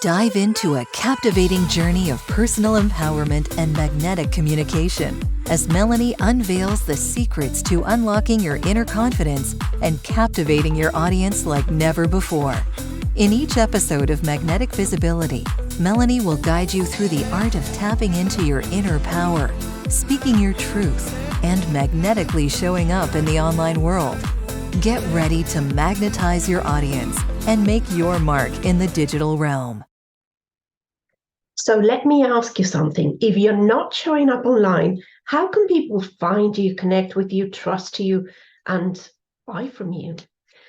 Dive into a captivating journey of personal empowerment and magnetic communication as Melanie unveils the secrets to unlocking your inner confidence and captivating your audience like never before. In each episode of Magnetic Visibility, Melanie will guide you through the art of tapping into your inner power, speaking your truth, and magnetically showing up in the online world. Get ready to magnetize your audience and make your mark in the digital realm. So let me ask you something. If you're not showing up online, how can people find you, connect with you, trust you, and buy from you?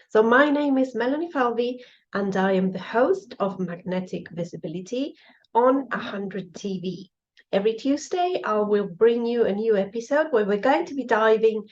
So my name is Melanie Falvey, and I am the host of Magnetic Visibility on 100 TV. Every Tuesday, I will bring you a new episode where we're going to be diving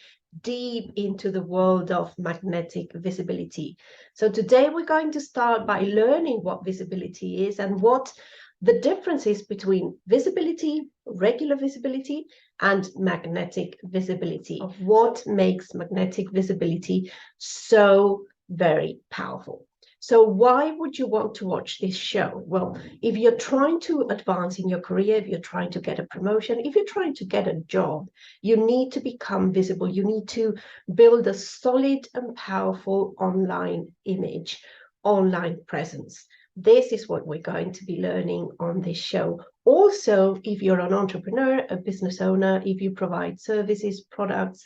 deep into the world of magnetic visibility. So today we're going to start by learning what visibility is and what the difference is between visibility, regular visibility, and magnetic visibility, of what makes magnetic visibility so very powerful. So why would you want to watch this show? Well, if you're trying to advance in your career, if you're trying to get a promotion, if you're trying to get a job, you need to become visible. You need to build a solid and powerful online image, online presence. This is what we're going to be learning on this show. Also, if you're an entrepreneur, a business owner, if you provide services, products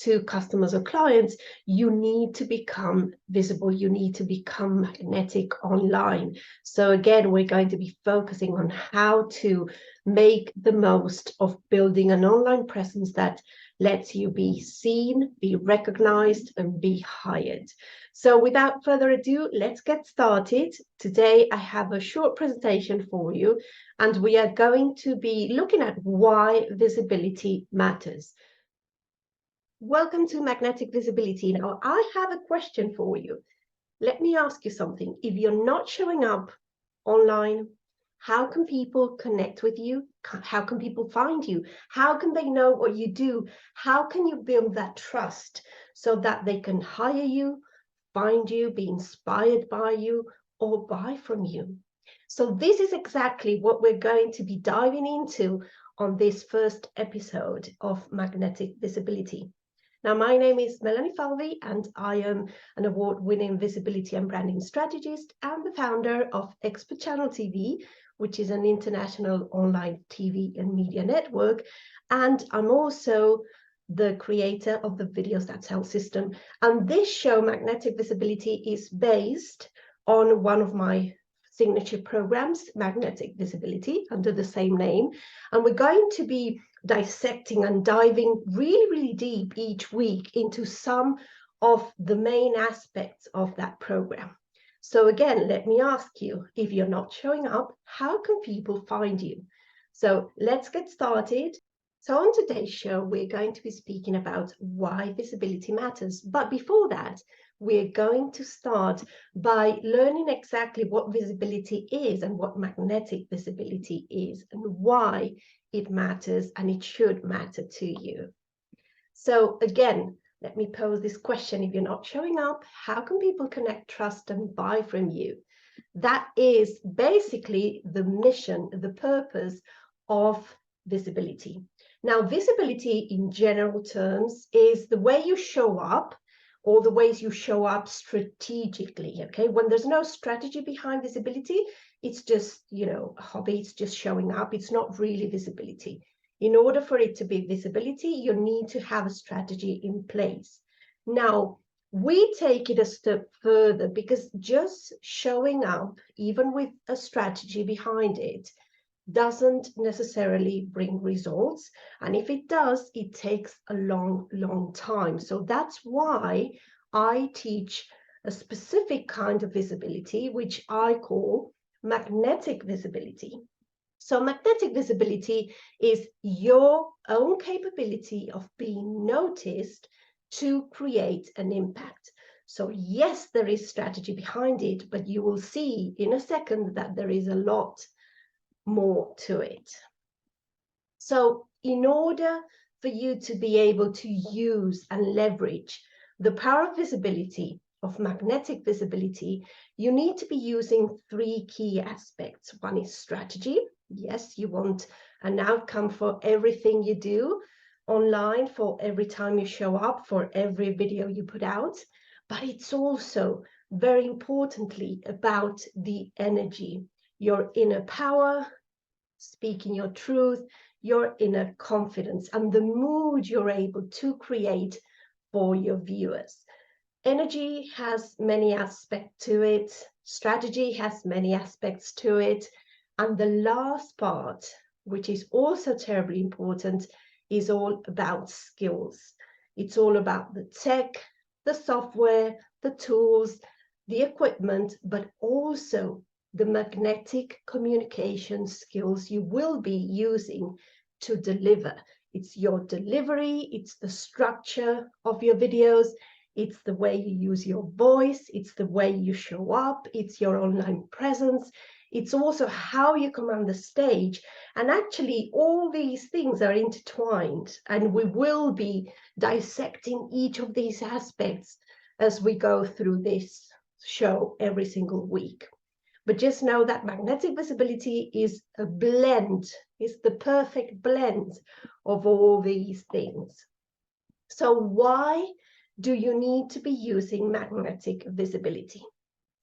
to customers or clients, you need to become visible. You need to become magnetic online. So again, we're going to be focusing on how to make the most of building an online presence that lets you be seen, be recognized, and be hired. So without further ado, let's get started. Today, I have a short presentation for you, and we are going to be looking at why visibility matters. Welcome to Magnetic Visibility. Now, I have a question for you. Let me ask you something. If you're not showing up online, how can people connect with you? How can people find you? How can they know what you do? How can you build that trust so that they can hire you, find you, be inspired by you, or buy from you? So this is exactly what we're going to be diving into on this first episode of Magnetic Visibility. Now, my name is Melanie Falvey, and I am an award-winning visibility and branding strategist and the founder of Expert Channel TV, which is an international online TV and media network. And I'm also the creator of the Videos That Sell system. And this show, Magnetic Visibility, is based on one of my signature programs, Magnetic Visibility, under the same name. And we're going to be dissecting and diving really, really deep each week into some of the main aspects of that program. So again, let me ask you, if you're not showing up, how can people find you? So let's get started. So on today's show, we're going to be speaking about why visibility matters. But before that, we're going to start by learning exactly what visibility is and what magnetic visibility is and why it matters and it should matter to you. So again, let me pose this question. If you're not showing up, how can people connect, trust, and buy from you? That is basically the mission, the purpose of visibility. Now, visibility in general terms is the way you show up, or the ways you show up strategically, okay? When there's no strategy behind visibility, it's just, a hobby, it's just showing up. It's not really visibility. In order for it to be visibility, you need to have a strategy in place. Now, we take it a step further because just showing up, even with a strategy behind it, doesn't necessarily bring results. And if it does, it takes a long, long time. So that's why I teach a specific kind of visibility, which I call magnetic visibility. So magnetic visibility is your own capability of being noticed to create an impact. So yes, there is strategy behind it, but you will see in a second that there is a lot more to it. So in order for you to be able to use and leverage the power of visibility of magnetic visibility, you need to be using 3 key aspects. One is strategy. Yes, you want an outcome for everything you do online, for every time you show up, for every video you put out. But it's also, very importantly, about the energy, your inner power, speaking your truth, your inner confidence, and the mood you're able to create for your viewers. Energy has many aspects to it. Strategy has many aspects to it. And the last part, which is also terribly important, is all about skills. It's all about the tech, the software, the tools, the equipment, but also the magnetic communication skills you will be using to deliver. It's your delivery, it's the structure of your videos, it's the way you use your voice, it's the way you show up, it's your online presence, it's also how you command the stage. And actually, all these things are intertwined, and we will be dissecting each of these aspects as we go through this show every single week. But just know that magnetic visibility is a blend, is the perfect blend of all these things. So why do you need to be using magnetic visibility?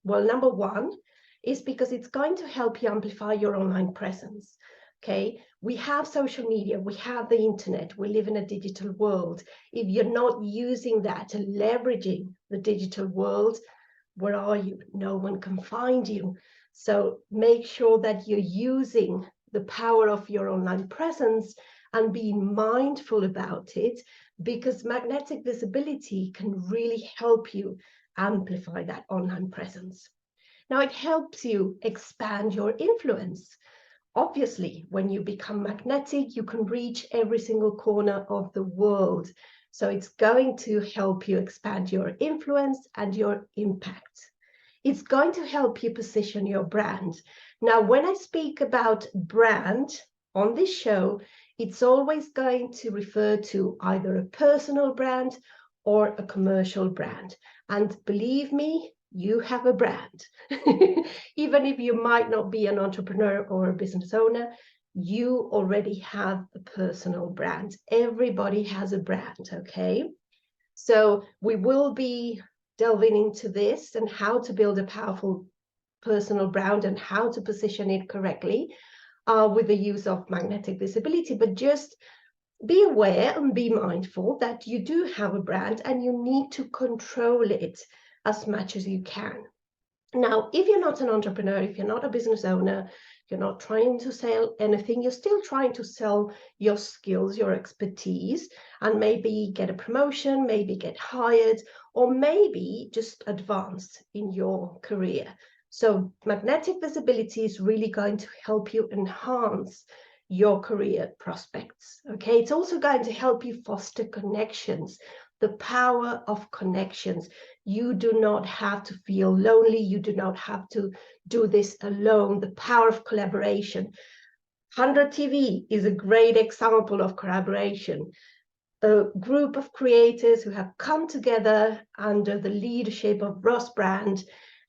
Well, number one is because it's going to help you amplify your online presence. Okay, we have social media, we have the internet, we live in a digital world. If you're not using that and leveraging the digital world, where are you? No one can find you. So make sure that you're using the power of your online presence and be mindful about it, because magnetic visibility can really help you amplify that online presence. Now, it helps you expand your influence. Obviously, when you become magnetic, you can reach every single corner of the world. So it's going to help you expand your influence and your impact. It's going to help you position your brand. Now, when I speak about brand on this show, it's always going to refer to either a personal brand or a commercial brand. And believe me, you have a brand. Even if you might not be an entrepreneur or a business owner, you already have a personal brand. Everybody has a brand, okay? So we will be delving into this and how to build a powerful personal brand and how to position it correctly with the use of magnetic visibility. But just be aware and be mindful that you do have a brand and you need to control it as much as you can. Now, if you're not an entrepreneur, if you're not a business owner, you're not trying to sell anything, you're still trying to sell your skills, your expertise, and maybe get a promotion, maybe get hired, or maybe just advance in your career. So magnetic visibility is really going to help you enhance your career prospects. Okay, it's also going to help you foster connections, the power of connections. You do not have to feel lonely. You do not have to do this alone. The power of collaboration. 100 TV is a great example of collaboration. A group of creators who have come together under the leadership of Ross Brand,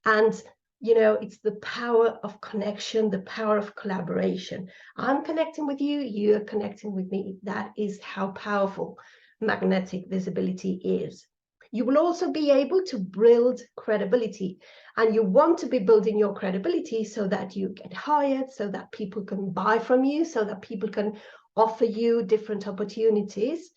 and you know, it's the power of connection, the power of collaboration. I'm connecting with you, you're connecting with me. That is how powerful magnetic visibility is. You will also be able to build credibility, and you want to be building your credibility so that you get hired, so that people can buy from you, so that people can offer you different opportunities.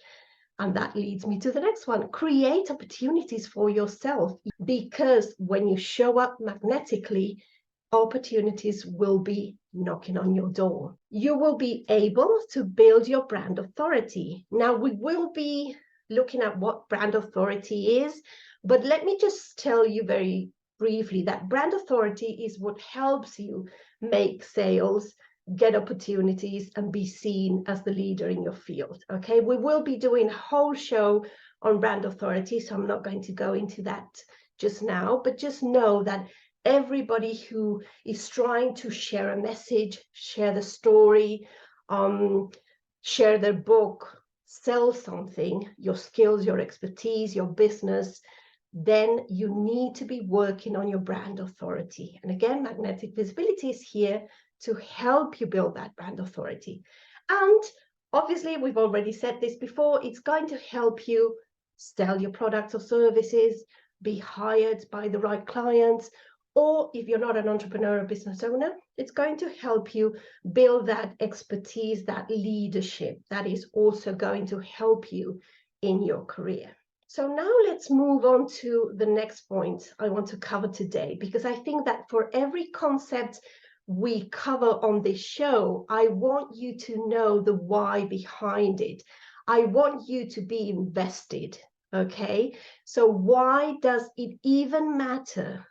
And that leads me to the next one. Create opportunities for yourself, because when you show up magnetically, opportunities will be knocking on your door. You will be able to build your brand authority. Now, we will be looking at what brand authority is, but let me just tell you very briefly that brand authority is what helps you make sales, get opportunities, and be seen as the leader in your field. Okay, we will be doing a whole show on brand authority, so I'm not going to go into that just now, but just know that everybody who is trying to share a message, share the story, share their book, sell something, your skills, your expertise, your business, then you need to be working on your brand authority. And again, magnetic visibility is here to help you build that brand authority. And obviously, we've already said this before, it's going to help you sell your products or services, be hired by the right clients, or if you're not an entrepreneur or business owner, it's going to help you build that expertise, that leadership that is also going to help you in your career. So now let's move on to the next point I want to cover today, because I think that for every concept we cover on this show, I want you to know the why behind it. I want you to be invested, okay? So why does it even matter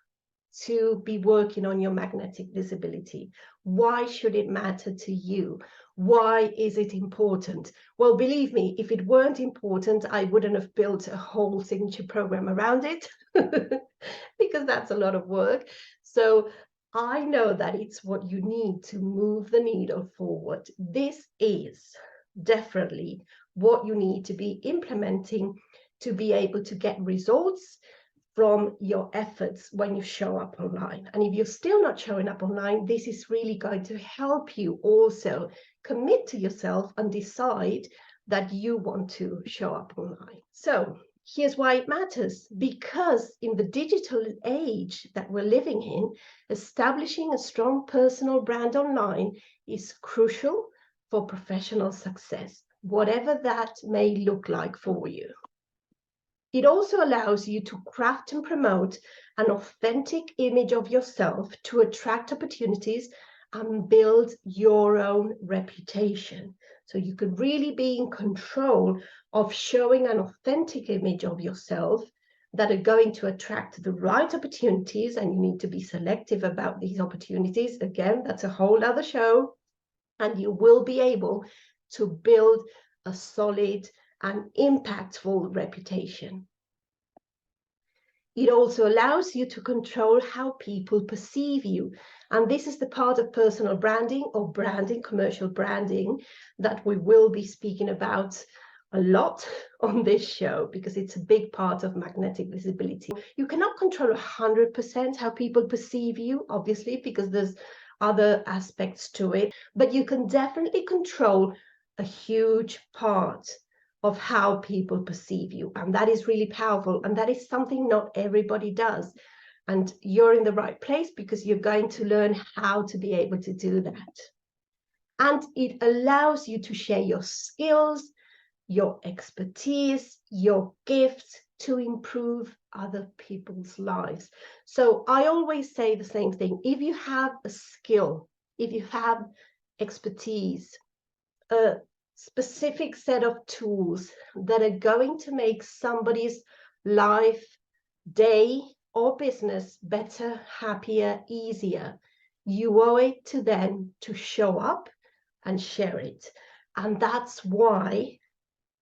to be working on your magnetic visibility? Why should it matter to you? Why is it important? Well, believe me, if it weren't important, I wouldn't have built a whole signature program around it because that's a lot of work. So I know that it's what you need to move the needle forward. This is definitely what you need to be implementing to be able to get results from your efforts when you show up online. And if you're still not showing up online, this is really going to help you also commit to yourself and decide that you want to show up online. So here's why it matters. Because in the digital age that we're living in, establishing a strong personal brand online is crucial for professional success, whatever that may look like for you. It also allows you to craft and promote an authentic image of yourself to attract opportunities and build your own reputation. So you could really be in control of showing an authentic image of yourself that are going to attract the right opportunities, and you need to be selective about these opportunities. Again, that's a whole other show, and you will be able to build a solid and impactful reputation. It also allows you to control how people perceive you. And this is the part of personal branding or branding, commercial branding, that we will be speaking about a lot on this show, because it's a big part of magnetic visibility. You cannot control 100% how people perceive you, obviously, because there's other aspects to it, but you can definitely control a huge part of how people perceive you. And that is really powerful. And that is something not everybody does. And you're in the right place because you're going to learn how to be able to do that. And it allows you to share your skills, your expertise, your gifts to improve other people's lives. So I always say the same thing. If you have a skill, if you have expertise, a specific set of tools that are going to make somebody's life, day, or business better, happier, easier, you owe it to them to show up and share it. And that's why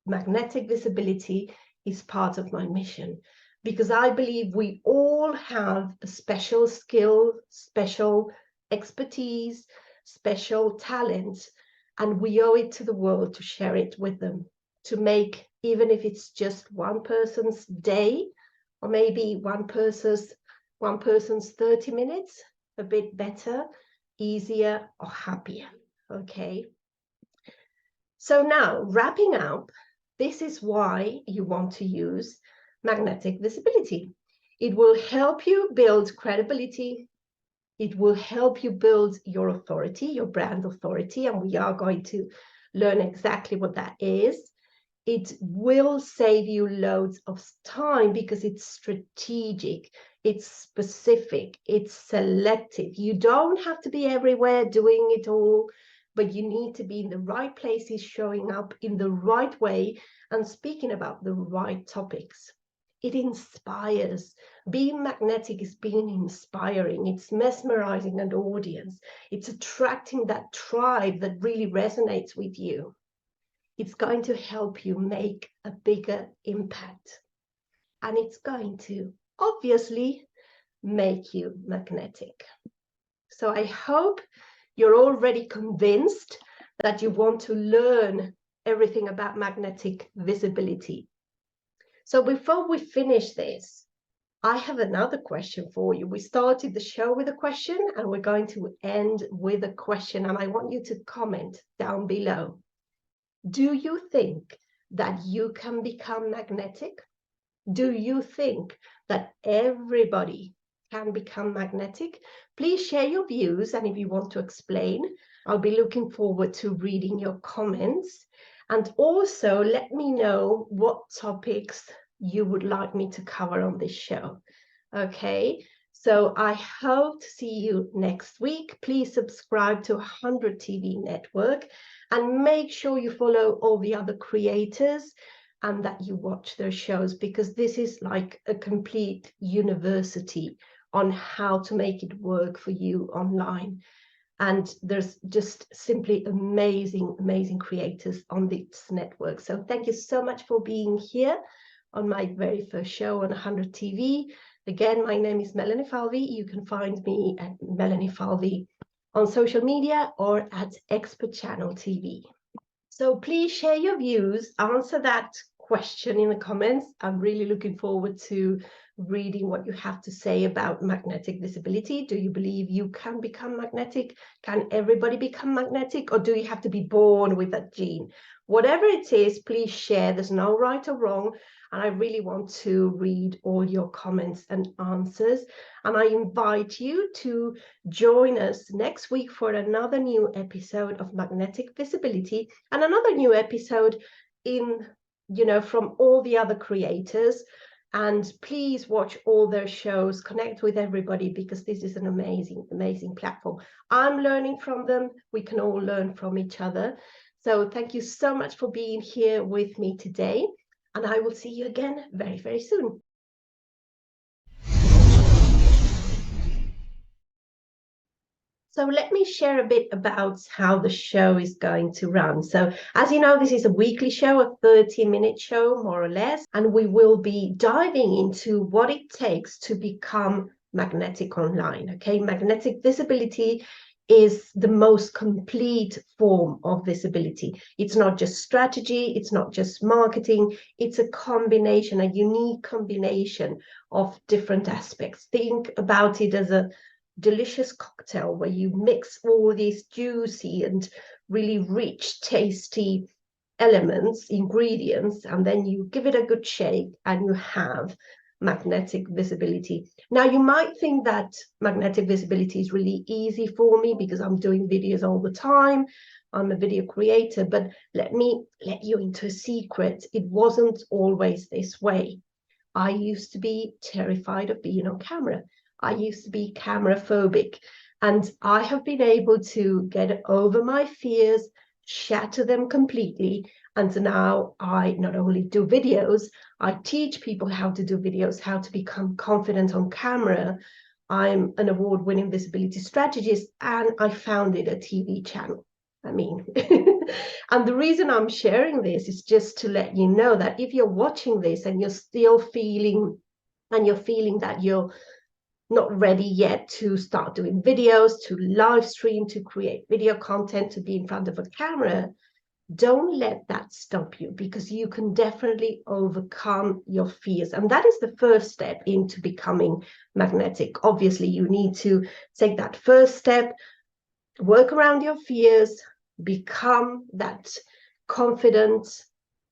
magnetic visibility is part of my mission, because I believe we all have a special skill, special expertise, special talent, and we owe it to the world to share it with them, to make, even if it's just one person's day, or maybe one person's 30 minutes, a bit better, easier, or happier. Okay. So now, wrapping up, this is why you want to use magnetic visibility. It will help you build credibility. It will help you build your authority, your brand authority, and we are going to learn exactly what that is. It will save you loads of time because it's strategic, it's specific, it's selective. You don't have to be everywhere doing it all, but you need to be in the right places, showing up in the right way, and speaking about the right topics. It inspires. Being magnetic is being inspiring. It's mesmerizing an audience. It's attracting that tribe that really resonates with you. It's going to help you make a bigger impact. And it's going to obviously make you magnetic. So I hope you're already convinced that you want to learn everything about magnetic visibility. So before we finish this, I have another question for you. We started the show with a question and we're going to end with a question. And I want you to comment down below. Do you think that you can become magnetic? Do you think that everybody can become magnetic? Please share your views. And if you want to explain, I'll be looking forward to reading your comments. And also let me know what topics you would like me to cover on this show. Okay, so I hope to see you next week. Please subscribe to 100 TV Network and make sure you follow all the other creators and that you watch their shows, because this is like a complete university on how to make it work for you online. And there's just simply amazing, amazing creators on this network. So thank you so much for being here on my very first show on 100 TV. Again, my name is Melanie Falvey. You can find me at Melanie Falvey on social media or at Expert Channel TV. So please share your views, answer that question in the comments. I'm really looking forward to reading what you have to say about magnetic visibility. Do you believe you can become magnetic? Can everybody become magnetic? Or do you have to be born with that gene? Whatever it is, please share. There's no right or wrong. And I really want to read all your comments and answers. And I invite you to join us next week for another new episode of Magnetic Visibility and another new episode from all the other creators. And please watch all their shows, connect with everybody, because this is an amazing, amazing platform. I'm learning from them. We can all learn from each other. So thank you so much for being here with me today. And I will see you again very, very soon. So let me share a bit about how the show is going to run. So as you know, this is a weekly show, a 30-minute show, more or less, and we will be diving into what it takes to become magnetic online. Okay, magnetic visibility is the most complete form of visibility. It's not just strategy, it's not just marketing, it's a combination, a unique combination of different aspects. Think about it as a delicious cocktail where you mix all these juicy and really rich, tasty elements, ingredients, and then you give it a good shake and you have magnetic visibility. Now, you might think that magnetic visibility is really easy for me because I'm doing videos all the time. I'm a video creator, but let me let you into a secret. It wasn't always this way. I used to be terrified of being on camera. I used to be camera phobic, and I have been able to get over my fears, shatter them completely. And now I not only do videos, I teach people how to do videos, how to become confident on camera. I'm an award-winning visibility strategist, and I founded a TV channel. I mean, and the reason I'm sharing this is just to let you know that if you're watching this and you're still feeling, and you're feeling that you're not ready yet to start doing videos, to live stream, to create video content, to be in front of a camera, don't let that stop you, because you can definitely overcome your fears. And that is the first step into becoming magnetic. Obviously, you need to take that first step, work around your fears, become that confident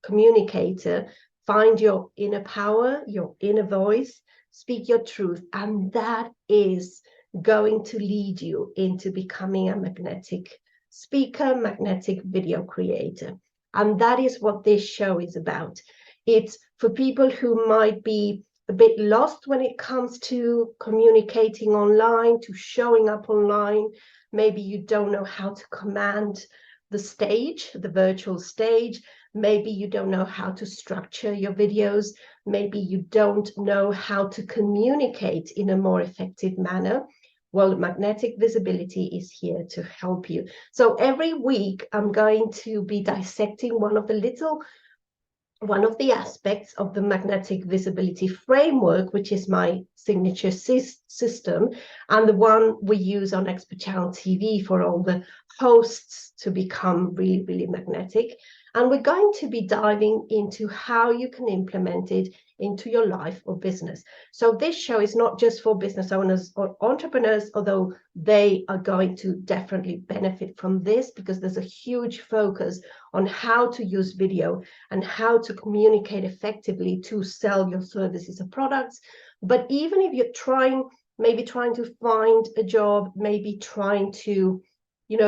communicator, find your inner power, your inner voice, speak your truth, and that is going to lead you into becoming a magnetic speaker, magnetic video creator. And that is what this show is about. It's for people who might be a bit lost when it comes to communicating online, to showing up online. Maybe you don't know how to command the stage, the virtual stage. Maybe you don't know how to structure your videos. Maybe you don't know how to communicate in a more effective manner. Well, magnetic visibility is here to help you. So every week I'm going to be dissecting one of the aspects of the magnetic visibility framework, which is my signature system, and the one we use on Expert Channel TV for all the hosts to become really, really magnetic. And we're going to be diving into how you can implement it into your life or business. So this show is not just for business owners or entrepreneurs, although they are going to definitely benefit from this, because there's a huge focus on how to use video and how to communicate effectively to sell your services or products. But even if you're maybe trying to find a job, maybe trying to,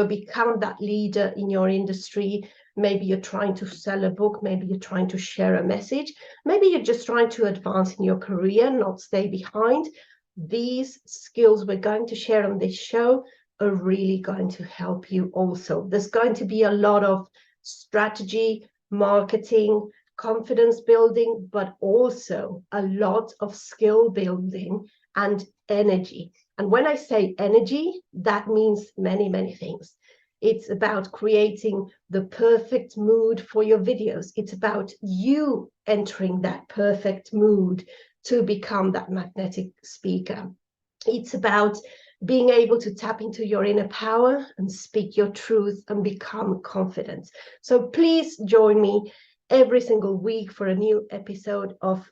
become that leader in your industry, maybe you're trying to sell a book, maybe you're trying to share a message, maybe you're just trying to advance in your career, not stay behind. These skills we're going to share on this show are really going to help you also. There's going to be a lot of strategy, marketing, confidence building, but also a lot of skill building and energy. And when I say energy, that means many, many things. It's about creating the perfect mood for your videos. It's about you entering that perfect mood to become that magnetic speaker. It's about being able to tap into your inner power and speak your truth and become confident. So please join me every single week for a new episode of